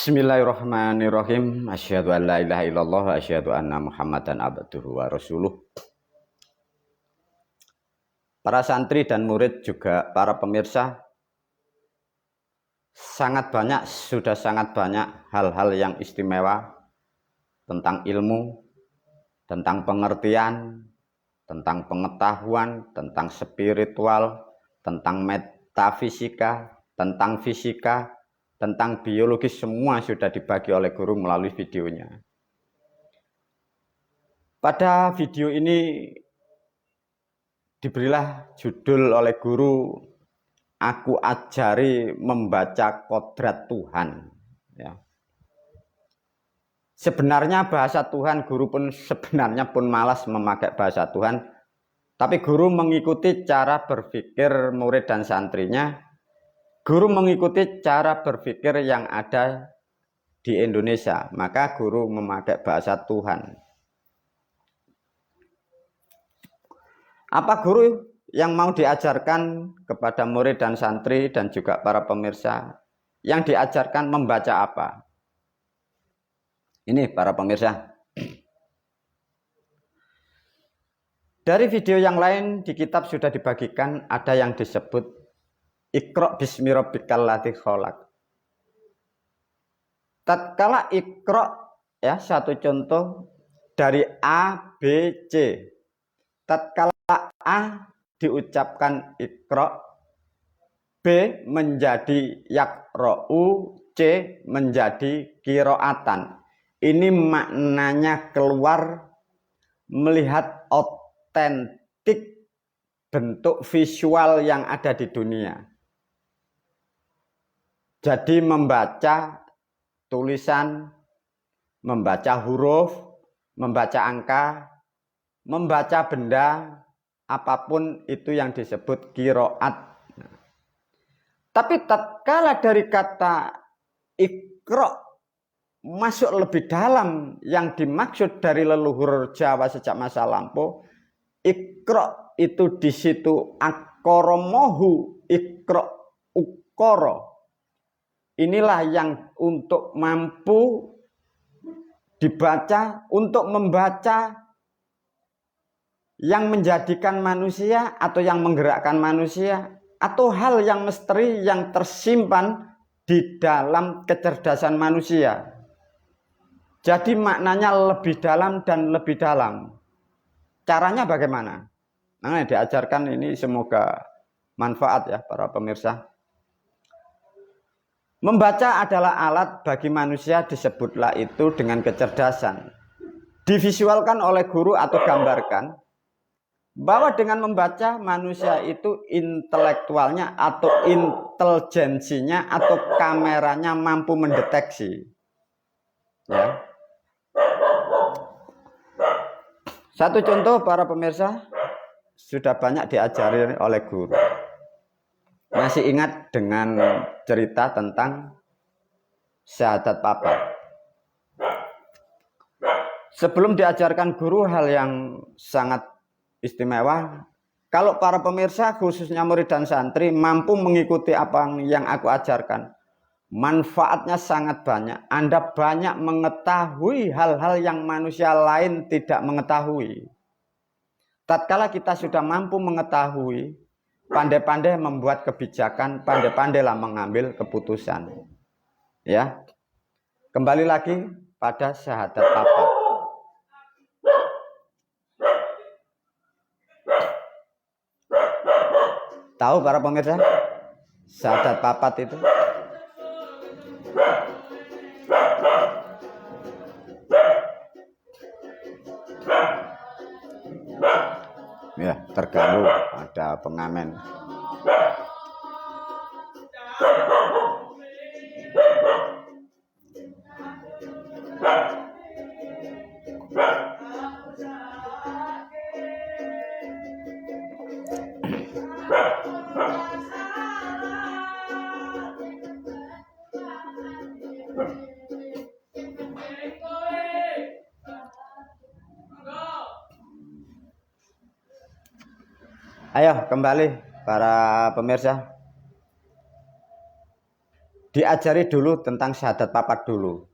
Bismillahirrahmanirrahim. Asyhadu an la ilaha illallah wa asyhadu anna Muhammadan abduhu wa rasuluh. Para santri dan murid juga para pemirsa, sudah sangat banyak hal-hal yang istimewa tentang ilmu, tentang pengertian, tentang pengetahuan, tentang spiritual, tentang metafisika, tentang fisika, tentang biologi, semua sudah dibagi oleh guru melalui videonya. Pada video ini diberilah judul oleh guru, "Aku ajari membaca kodrat Tuhan." Ya. Sebenarnya bahasa Tuhan, guru pun sebenarnya pun malas memakai bahasa Tuhan, tapi guru mengikuti cara berpikir murid dan santrinya. Guru mengikuti cara berpikir yang ada di Indonesia, maka guru memakai bahasa Tuhan. Apa guru yang mau diajarkan kepada murid dan santri dan juga para pemirsa? Yang diajarkan membaca apa? Ini para pemirsa. Dari video yang lain di kitab sudah dibagikan, ada yang disebut Iqra bismi rabbikal ladzi khalaq. Tatkala Iqra, ya, satu contoh dari A, B, C. Tatkala A diucapkan Iqra, B menjadi yaqra'u, C menjadi qiraatan. Ini maknanya keluar, melihat otentik bentuk visual yang ada di dunia. Jadi membaca tulisan, membaca huruf, membaca angka, membaca benda, apapun itu yang disebut qiraat. Tapi tatkala dari kata Iqra masuk lebih dalam yang dimaksud dari leluhur Jawa sejak masa lampau, Iqra itu di situ akoromohu, Iqra ukoro. Inilah yang untuk mampu dibaca, untuk membaca yang menjadikan manusia atau yang menggerakkan manusia, atau hal yang misteri yang tersimpan di dalam kecerdasan manusia. Jadi maknanya lebih dalam dan lebih dalam. Caranya bagaimana? Nah, diajarkan ini, semoga manfaat ya para pemirsa. Membaca adalah alat bagi manusia, disebutlah itu dengan kecerdasan. Divisualkan oleh guru atau gambarkan bahwa dengan membaca manusia itu intelektualnya atau intelijensinya atau kameranya mampu mendeteksi. Ya. Satu contoh para pemirsa, sudah banyak diajari oleh guru. Masih ingat dengan cerita tentang syahadat papa? Sebelum diajarkan guru hal yang sangat istimewa, kalau para pemirsa khususnya murid dan santri mampu mengikuti apa yang aku ajarkan, manfaatnya sangat banyak. Anda banyak mengetahui hal-hal yang manusia lain tidak mengetahui. Tatkala kita sudah mampu mengetahui, pandai-pandai membuat kebijakan, pandai-pandailah mengambil keputusan. Ya. Kembali lagi pada syahadat papa. Tahu para pemirsa? Syahadat papat itu? Ya, terganggu, ada pengamen. Ayo kembali para pemirsa. diajari dulu tentang syahadat papat dulu.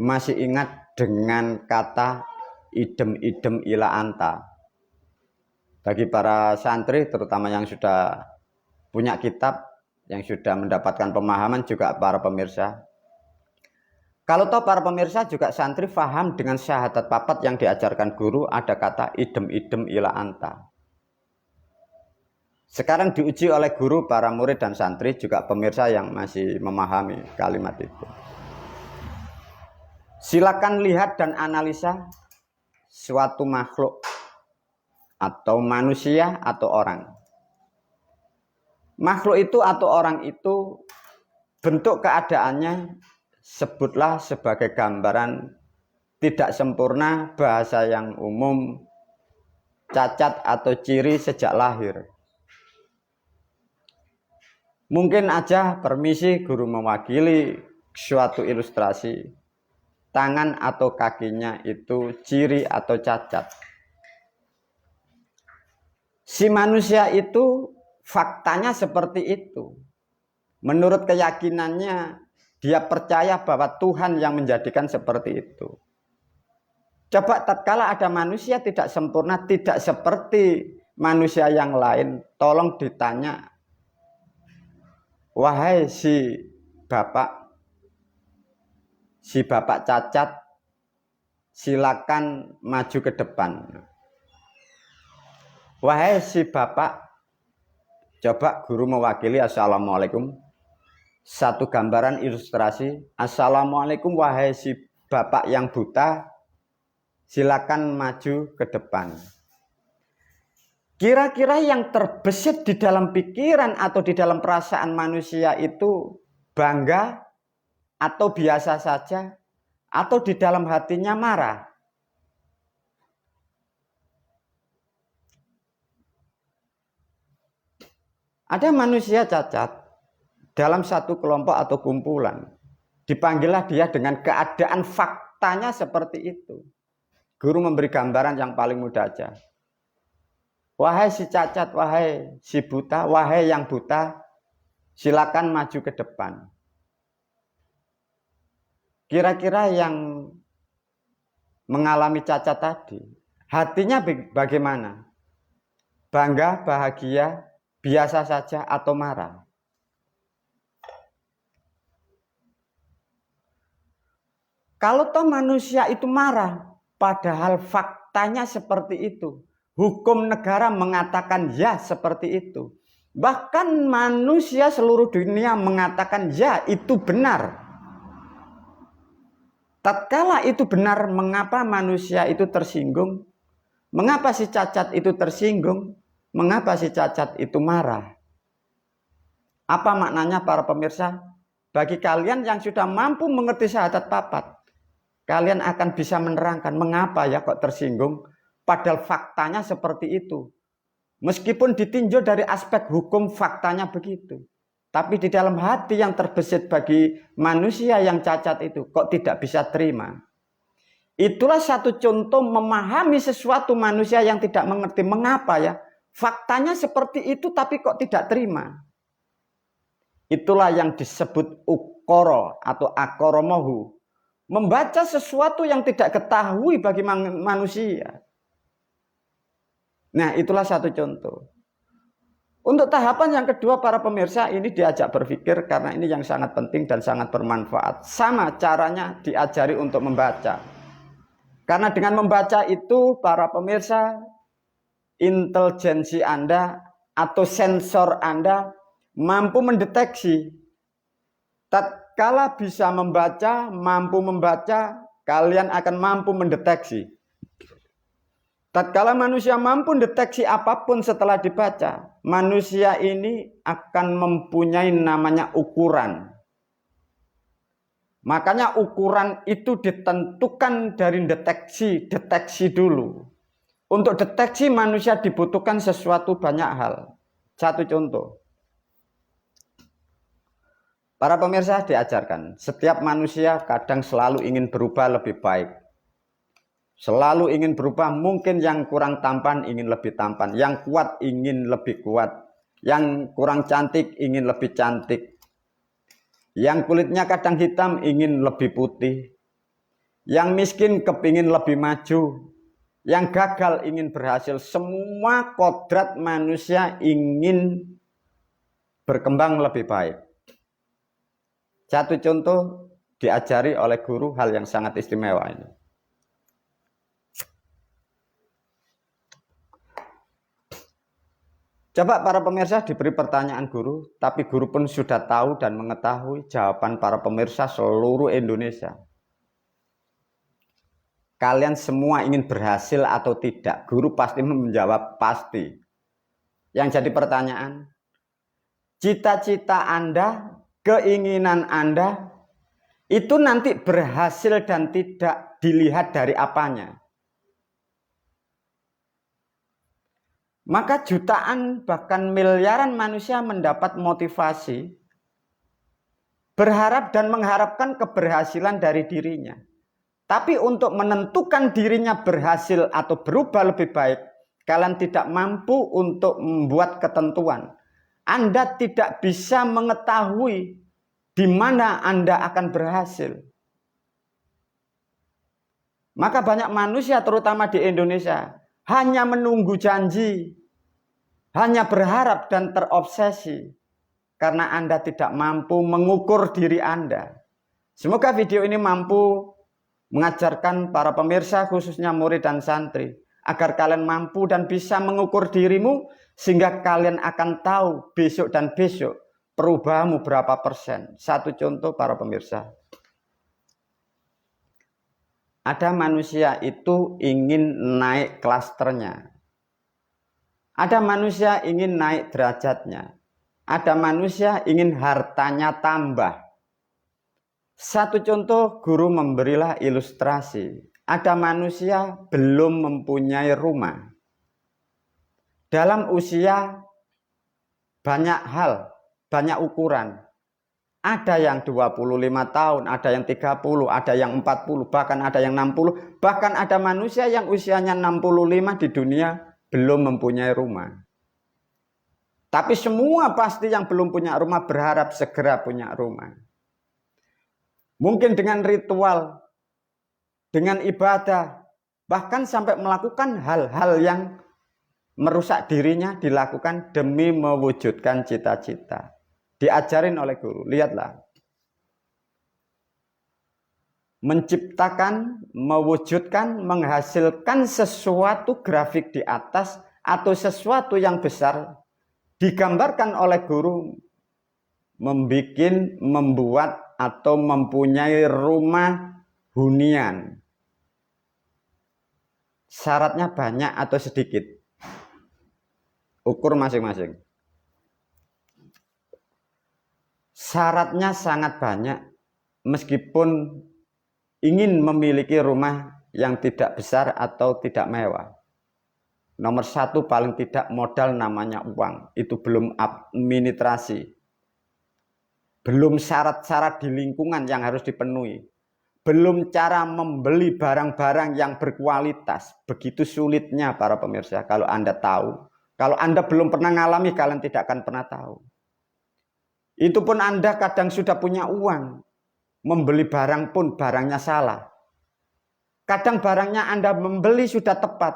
Masih ingat dengan kata idem-idem ila anta. Bagi para santri terutama yang sudah punya kitab, yang sudah mendapatkan pemahaman, juga para pemirsa. Kalau toh para pemirsa juga santri faham dengan syahadat papat yang diajarkan guru, ada kata idem-idem ila anta. Sekarang diuji oleh guru, para murid dan santri, juga pemirsa yang masih memahami kalimat itu. Silakan lihat dan analisa suatu makhluk atau manusia atau orang. Makhluk itu atau orang itu bentuk keadaannya sebutlah sebagai gambaran tidak sempurna, bahasa yang umum, cacat atau ciri sejak lahir. Mungkin aja permisi guru mewakili suatu ilustrasi. Tangan atau kakinya itu ciri atau cacat. Si manusia itu faktanya seperti itu. Menurut keyakinannya, dia percaya bahwa Tuhan yang menjadikan seperti itu. Coba tatkala ada manusia tidak sempurna, tidak seperti manusia yang lain, tolong ditanya, wahai si bapak cacat, silakan maju ke depan. Wahai si bapak, coba guru mewakili, assalamualaikum. Satu gambaran ilustrasi, assalamualaikum wahai si bapak yang buta, silakan maju ke depan. Kira-kira yang terbesit di dalam pikiran atau di dalam perasaan manusia itu bangga atau biasa saja, atau di dalam hatinya marah? Ada manusia cacat dalam satu kelompok atau kumpulan, dipanggillah dia dengan keadaan faktanya seperti itu. Guru memberi gambaran yang paling mudah aja. Wahai si cacat, wahai si buta, wahai yang buta, silakan maju ke depan. Kira-kira yang mengalami cacat tadi, hatinya bagaimana? Bangga, bahagia, biasa saja, atau marah? Kalau toh manusia itu marah, padahal faktanya seperti itu. Hukum negara mengatakan ya seperti itu. Bahkan manusia seluruh dunia mengatakan ya itu benar. Tatkala itu benar, mengapa manusia itu tersinggung? Mengapa si cacat itu tersinggung? Mengapa si cacat itu marah? Apa maknanya para pemirsa? Bagi kalian yang sudah mampu mengerti syahadat papat, kalian akan bisa menerangkan mengapa ya kok tersinggung, padahal faktanya seperti itu. Meskipun ditinjau dari aspek hukum faktanya begitu, tapi di dalam hati yang terbesit bagi manusia yang cacat itu kok tidak bisa terima. Itulah satu contoh memahami sesuatu manusia yang tidak mengerti mengapa ya faktanya seperti itu tapi kok tidak terima. Itulah yang disebut ukoro atau akoromohu. Membaca sesuatu yang tidak ketahui bagi manusia. Nah, itulah satu contoh. Untuk tahapan yang kedua, para pemirsa, ini diajak berpikir karena ini yang sangat penting dan sangat bermanfaat. Sama caranya diajari untuk membaca. Karena dengan membaca itu, para pemirsa, intelijensi Anda atau sensor Anda mampu mendeteksi. Tatkala bisa membaca, mampu membaca, kalian akan mampu mendeteksi. Tatkala manusia mampu mendeteksi apapun setelah dibaca, manusia ini akan mempunyai namanya ukuran. Makanya ukuran itu ditentukan dari deteksi dulu. Untuk deteksi manusia dibutuhkan sesuatu banyak hal. Satu contoh. Para pemirsa diajarkan, setiap manusia kadang selalu ingin berubah lebih baik. Selalu ingin berubah, mungkin yang kurang tampan ingin lebih tampan, yang kuat ingin lebih kuat, yang kurang cantik ingin lebih cantik. Yang kulitnya kadang hitam ingin lebih putih. Yang miskin kepingin lebih maju. Yang gagal ingin berhasil. Semua kodrat manusia ingin berkembang lebih baik. Satu contoh diajari oleh guru hal yang sangat istimewa ini. Coba para pemirsa diberi pertanyaan guru, tapi guru pun sudah tahu dan mengetahui jawaban para pemirsa seluruh Indonesia. Kalian semua ingin berhasil atau tidak? Guru pasti menjawab pasti. Yang jadi pertanyaan, cita-cita Anda, keinginan Anda, itu nanti berhasil dan tidak dilihat dari apanya. Maka jutaan bahkan miliaran manusia mendapat motivasi, berharap dan mengharapkan keberhasilan dari dirinya. Tapi untuk menentukan dirinya berhasil atau berubah lebih baik, kalian tidak mampu untuk membuat ketentuan. Anda tidak bisa mengetahui di mana Anda akan berhasil. Maka banyak manusia terutama di Indonesia hanya menunggu janji, hanya berharap dan terobsesi karena Anda tidak mampu mengukur diri Anda. Semoga video ini mampu mengajarkan para pemirsa khususnya murid dan santri agar kalian mampu dan bisa mengukur dirimu sehingga kalian akan tahu besok dan besok perubahanmu berapa persen. Satu contoh para pemirsa. Ada manusia itu ingin naik klasternya. Ada manusia ingin naik derajatnya. Ada manusia ingin hartanya tambah. Satu contoh guru memberilah ilustrasi. Ada manusia belum mempunyai rumah. Dalam usia banyak hal, banyak ukuran. Ada yang 25 tahun, ada yang 30, ada yang 40, bahkan ada yang 60. Bahkan ada manusia yang usianya 65 di dunia belum mempunyai rumah. Tapi semua pasti yang belum punya rumah berharap segera punya rumah. Mungkin dengan ritual, dengan ibadah, bahkan sampai melakukan hal-hal yang merusak dirinya dilakukan demi mewujudkan cita-cita. Diajarin oleh guru, lihatlah. Menciptakan, mewujudkan, menghasilkan sesuatu grafik di atas atau sesuatu yang besar digambarkan oleh guru membuat atau mempunyai rumah hunian. Syaratnya banyak atau sedikit? Ukur masing-masing. Syaratnya sangat banyak, meskipun ingin memiliki rumah yang tidak besar atau tidak mewah. Nomor satu paling tidak modal namanya uang, itu belum administrasi. Belum syarat-syarat di lingkungan yang harus dipenuhi. Belum cara membeli barang-barang yang berkualitas. Begitu sulitnya para pemirsa, kalau Anda tahu. Kalau Anda belum pernah ngalami, kalian tidak akan pernah tahu. Itu pun Anda kadang sudah punya uang. Membeli barang pun barangnya salah. Kadang barangnya Anda membeli sudah tepat.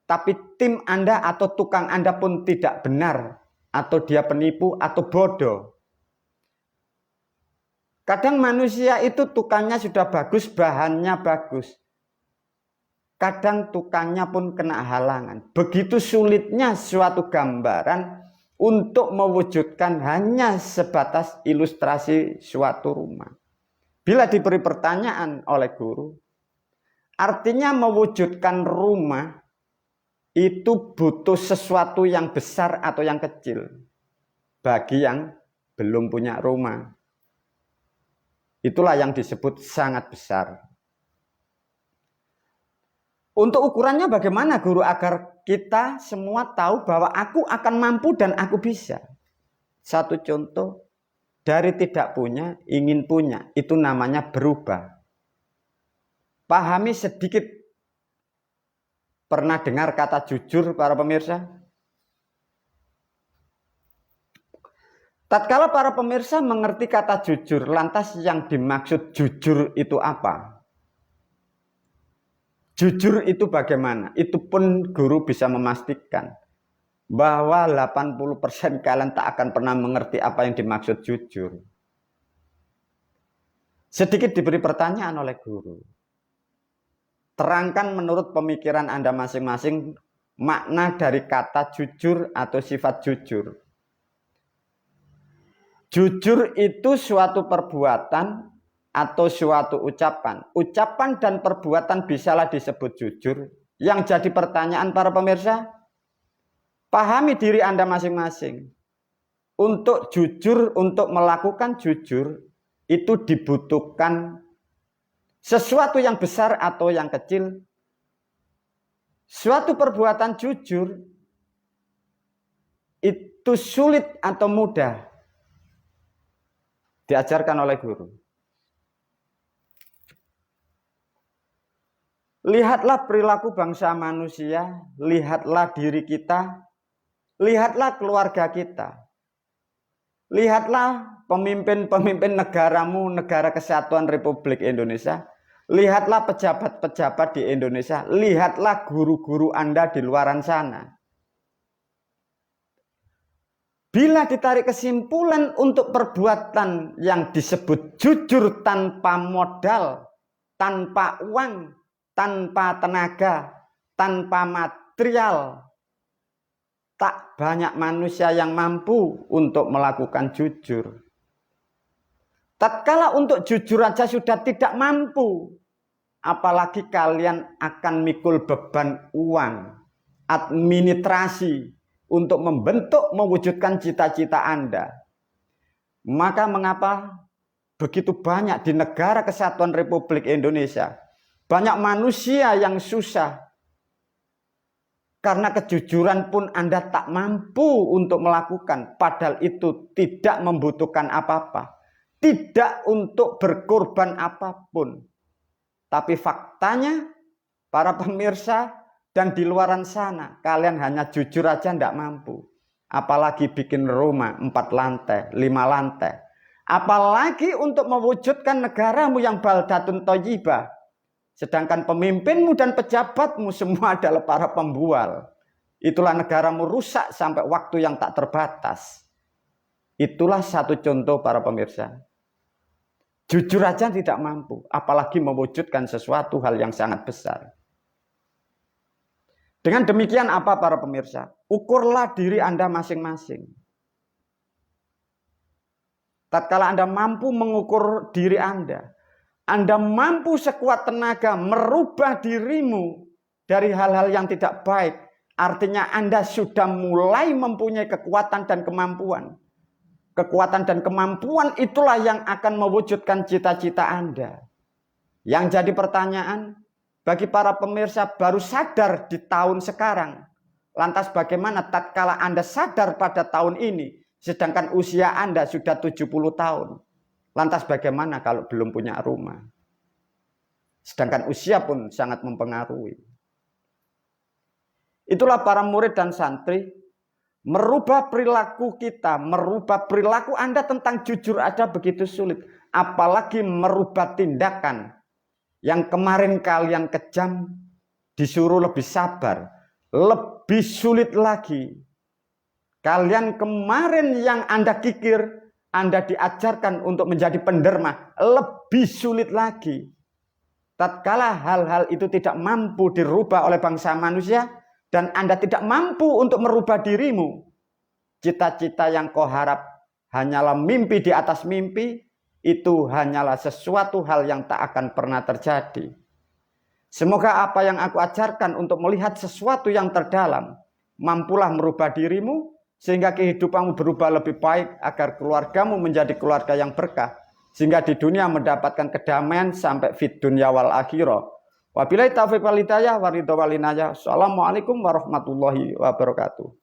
Tapi tim Anda atau tukang Anda pun tidak benar. Atau dia penipu atau bodoh. Kadang manusia itu tukangnya sudah bagus, bahannya bagus. Kadang tukangnya pun kena halangan. Begitu sulitnya suatu gambaran untuk mewujudkan hanya sebatas ilustrasi suatu rumah. Bila diberi pertanyaan oleh guru, artinya mewujudkan rumah itu butuh sesuatu yang besar atau yang kecil. Bagi yang belum punya rumah. Itulah yang disebut sangat besar. Untuk ukurannya bagaimana guru agar kita semua tahu bahwa aku akan mampu dan aku bisa. Satu contoh, dari tidak punya, ingin punya. Itu namanya berubah. Pahami sedikit. Pernah dengar kata jujur para pemirsa? Tatkala para pemirsa mengerti kata jujur, lantas yang dimaksud jujur itu apa? Jujur itu bagaimana? Itu pun guru bisa memastikan bahwa 80% kalian tak akan pernah mengerti apa yang dimaksud jujur. Sedikit diberi pertanyaan oleh guru. Terangkan menurut pemikiran Anda masing-masing makna dari kata jujur atau sifat jujur. Jujur itu suatu perbuatan atau suatu ucapan. Ucapan dan perbuatan bisalah disebut jujur. Yang jadi pertanyaan para pemirsa, pahami diri Anda masing-masing. Untuk jujur, untuk melakukan jujur, itu dibutuhkan sesuatu yang besar atau yang kecil. Suatu perbuatan jujur itu sulit atau mudah diajarkan oleh guru. Lihatlah perilaku bangsa manusia, lihatlah diri kita, lihatlah keluarga kita. Lihatlah pemimpin-pemimpin negaramu, Negara Kesatuan Republik Indonesia. Lihatlah pejabat-pejabat di Indonesia. Lihatlah guru-guru Anda di luaran sana. Bila ditarik kesimpulan untuk perbuatan yang disebut jujur tanpa modal, tanpa uang, tanpa tenaga, tanpa material, tak banyak manusia yang mampu untuk melakukan jujur. Tatkala untuk jujur aja sudah tidak mampu, apalagi kalian akan mikul beban uang, administrasi, untuk membentuk, mewujudkan cita-cita Anda. Maka mengapa begitu banyak di Negara Kesatuan Republik Indonesia, banyak manusia yang susah, karena kejujuran pun Anda tak mampu untuk melakukan, padahal itu tidak membutuhkan apa-apa, tidak untuk berkorban apapun. Tapi faktanya, para pemirsa dan di luaran sana, kalian hanya jujur aja tidak mampu. Apalagi bikin rumah 4 lantai, 5 lantai. Apalagi untuk mewujudkan negaramu yang baldatun thayyibah. Sedangkan pemimpinmu dan pejabatmu semua adalah para pembual. Itulah negaramu rusak sampai waktu yang tak terbatas. Itulah satu contoh para pemirsa. Jujur aja tidak mampu, apalagi mewujudkan sesuatu hal yang sangat besar. Dengan demikian apa para pemirsa? Ukurlah diri Anda masing-masing. Tatkala Anda mampu mengukur diri Anda mampu sekuat tenaga merubah dirimu dari hal-hal yang tidak baik. Artinya Anda sudah mulai mempunyai kekuatan dan kemampuan. Kekuatan dan kemampuan itulah yang akan mewujudkan cita-cita Anda. Yang jadi pertanyaan, bagi para pemirsa baru sadar di tahun sekarang. Lantas bagaimana tatkala Anda sadar pada tahun ini, sedangkan usia Anda sudah 70 tahun. Lantas bagaimana kalau belum punya rumah? Sedangkan usia pun sangat mempengaruhi. Itulah para murid dan santri, merubah perilaku kita, merubah perilaku Anda tentang jujur ada begitu sulit. Apalagi merubah tindakan. Yang kemarin kalian kejam, disuruh lebih sabar, lebih sulit lagi. Kalian kemarin yang Anda kikir, Anda diajarkan untuk menjadi penderma, lebih sulit lagi. Tatkala hal-hal itu tidak mampu dirubah oleh bangsa manusia, dan Anda tidak mampu untuk merubah dirimu, cita-cita yang kau harap hanyalah mimpi di atas mimpi, itu hanyalah sesuatu hal yang tak akan pernah terjadi. Semoga apa yang aku ajarkan untuk melihat sesuatu yang terdalam, mampulah merubah dirimu, sehingga kehidupanmu berubah lebih baik, agar keluargamu menjadi keluarga yang berkah, sehingga di dunia mendapatkan kedamaian sampai fid dunya wal akhirah. Wabillahi taufiq wal hidayah wa ridha wal inayah. Assalamualaikum warahmatullahi wabarakatuh.